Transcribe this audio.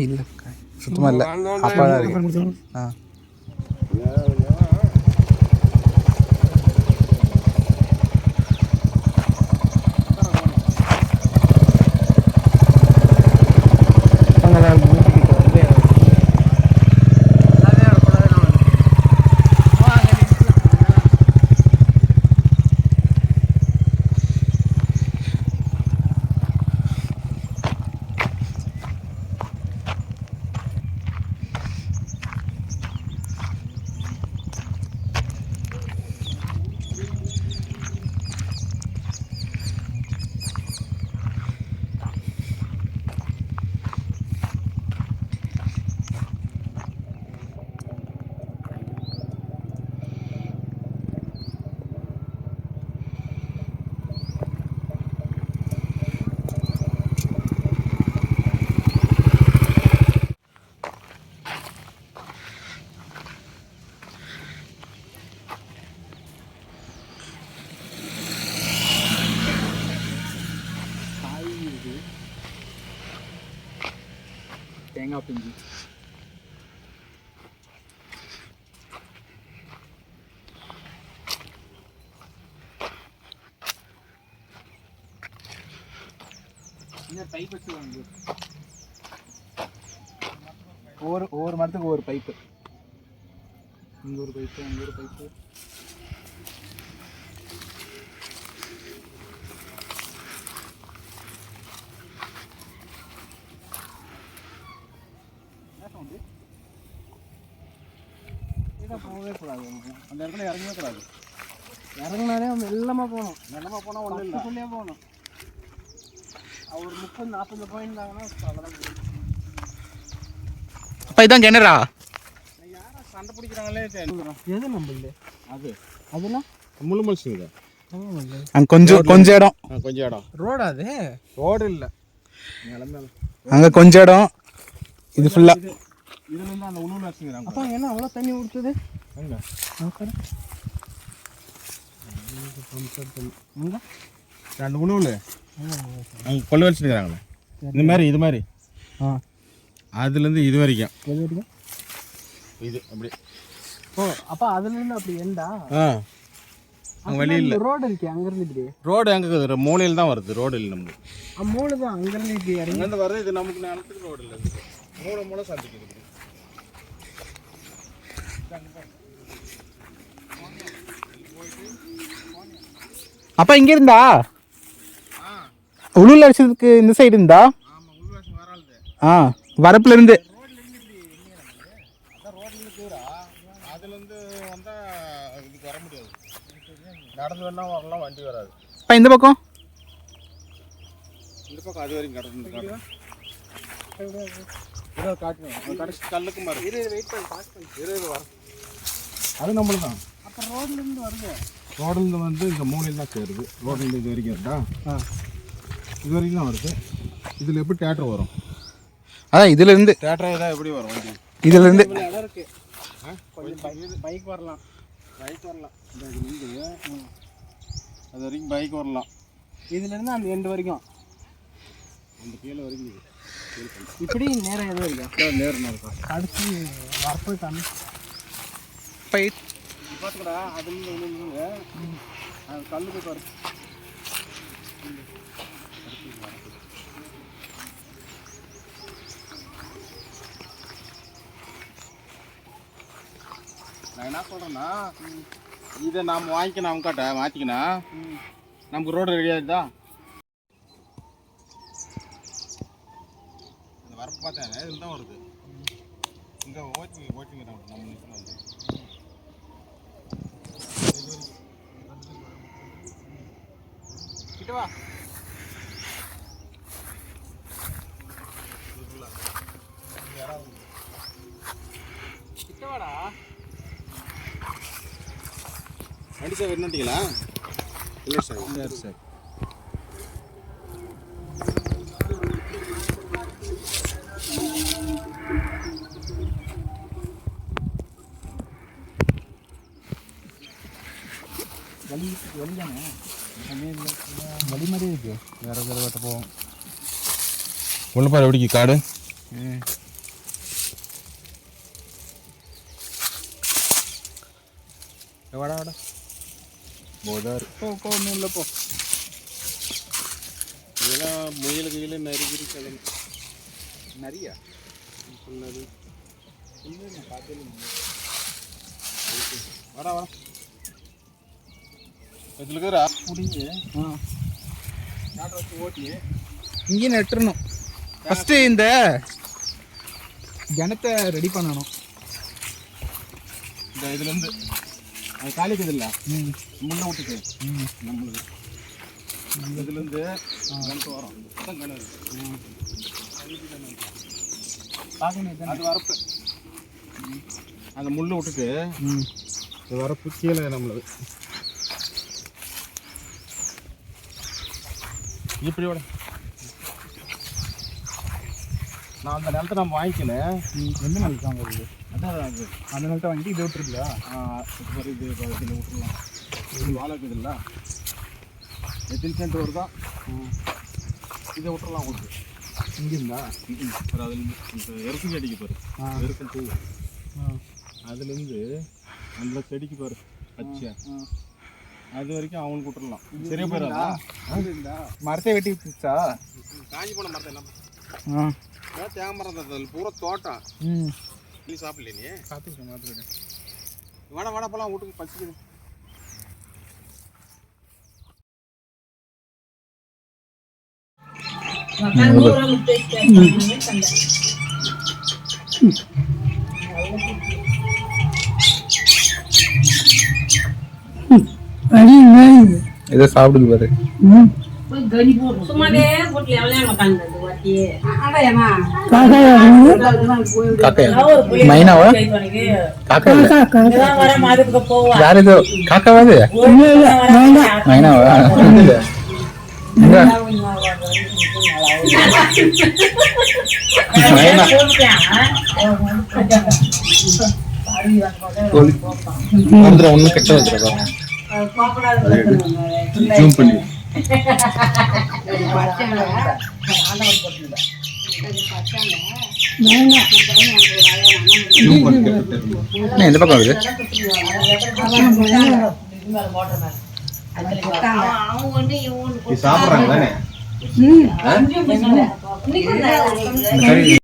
இல்லை சுத்தமாக இல்லை. அப்பா தான் இருக்கு. தேங்காய் பிஞ்சு பைப் வச்சு வாங்க. ஒவ்வொரு மரத்துக்கு ஒவ்வொரு பைப்பு. இங்கே ஒரு பைப்பு, அங்கே ஒரு பைப்பு. போகவே கூடாது, அந்த இடத்துல இறங்கவே கூடாது. இறங்கினாலே வெள்ளமாக போகணும். வெள்ளமாக போனால் ஒன்றும் இல்லை, சொல்லியே போகணும். ஒரு 30-40 பாயிண்ட் தாங்கன்னா அவ்வளோதான். அப்போ இதான் கிணறா? யாரா சண்டை பிடிக்கிறாங்களே. எது நம்ம இல்லை அது அதெல்லாம் முழு மனுஷங்க. அங்கே கொஞ்சம் இடம் ரோடு. அது ரோடு இல்லை, அங்கே கொஞ்சம் இடம். இது ஃபுல்லாக இதுலேருந்து அந்த உணவு வச்சுக்கிறாங்க. அப்போ என்ன அவ்வளோ தண்ணி ஊற்றுது? அங்கே ரெண்டு உணவுல அங்கே கொள்ள வச்சுக்கிறாங்களே. இது மாதிரி அதுலேருந்து இது வரைக்கும் இது அப்படி. ஓ, அப்போ அதுலேருந்து அப்படி எண்டா? அங்கே வழி இல்லை. ரோடு இருக்கு அங்கேருந்து இப்படி. ரோடு எங்கே மூலையில் தான் வருது, ரோடு இல்லை நமக்கு. மூளை தான் அங்கேருந்து இப்படி அங்கேருந்து வருது. இது நமக்கு நிலத்துக்கு ரோடு இல்லை, மூளை சந்திக்குது. அப்பா இங்க இருந்தா உளுல அடிச்சதுக்கு இந்த சைடு இருந்தா வரப்புல இருந்து இந்த பக்கம் அது வரைக்கும் அது நம்மளுக்கு தான். அப்போ ரோட்லேருந்து வருது. ரோட்லேருந்து வந்து இந்த மூலையில் தான் சேருது. ரோட்லேருந்து இது வரைக்கும் இருக்கா? இது வரைக்கும் தான் வருது. இதில் எப்படி தேட்டர் வரும்? அதான் இதுலேருந்து தேட்டர் இதாக எப்படி வரும் வண்டி? இதுலேருந்து இடம் இருக்குது. பைக் வரலாம், அது வரைக்கும் பைக் வரலாம். இதுலேருந்து அந்த எண்டு வரைக்கும், அந்த கீழே வரைக்கும் இப்படி நேரம் எதுவும் இருக்கா? நேரம் இருக்கா? அடுத்து வரப்பு தண்ணி பார்த்துக்கடா. அதுலேருந்து ஒன்று அது கல்லுக்கு பாரு. நான் என்ன சொல்கிறேன்னா, இதை நாம் வாங்கிக்கணும், அவங்க காட்ட மாற்றிக்கணும். நமக்கு ரோடு ரெடியாக இருந்தா அந்த வரப்பு பார்த்தாங்க இதில் தான் வருது. இங்கே ஓட்டிங்கிறாங்க நம்ம நிமிஷம் வந்து கிட்டவா. கிட்டவாடா வண்டி சார் என்னட்டீங்களா? இல்லை சார், இல்லை சார். வழி தானே, வழி மாதிரியே இருக்கு. வேற வேறு வட்ட போவோம். உள்ள பாரு எப்படிக்கு காடு. வாடா வாடா போதாரு. போ ஒன்றும் இல்லை போ. இதெல்லாம் முயல் கையில் நறுக்கிட்டு கிளம்பு. நிறையா சொன்னது வாடா வாடா இதில் இருக்கிறா பிடிங்க. ஓட்டி இங்கேயே நட்டுறணும். ஃபஸ்ட்டு இந்த கிணத்தை ரெடி பண்ணணும். இந்த இதுலேருந்து அது காலிக்குது இல்லை முன்ன விட்டுட்டு நம்மளுக்கு இதுலேருந்து கிணத்து வரும். அதான் கிணறு. அது வரப்பு. அந்த முள்ளை விட்டுட்டு இது வரப்பு கீழே நம்மளுக்கு இப்படி விட. நான் அந்த நிலத்தை நம்ம வாங்கிக்கினேன். எந்த நாளைக்கு வாங்க வருது? அதான் அது அந்த நிலத்தை வாங்கிட்டு இதை விட்டுருக்கா? இது இதில் விட்டுருலாம். இது வாழை இருக்குதுல்ல, எத்தனை சென்ட் வருதா இதை விட்டுறலாம். உங்களுக்கு இங்கிருந்தா சார் அதுலேருந்து இந்த எருக்கும் செடிக்கு பாரு. எருக்கும் பூ அதுலேருந்து அந்த செடிக்கு பாரு பச்சை அது வரைக்கும் அவனுக்கு விட்டுறலாம். சரியா போயிடாதா? மரத்தை வெட்டி விட்டுச்சா? காஞ்சி போன மரத்தை என்ன ஆ தேங்காய் மரம் தான் அதில் பூரா தோட்டம். ம் நீ சாப்பிடல நீ சாப்பிட்டு வாடா வாடா போலாம் வீட்டுக்கு பசிக்குது. இதை சாப்பிடுது பாரு. மைனாவா காக்கா யார்? ஏதோ காக்காவா? அது மைனாவா? ஒன்னும் கெட்ட வந்துடுறா. ஜூம் பண்ணி இந்த பக்கம் வருது. சாப்பிட்றாங்க தானே.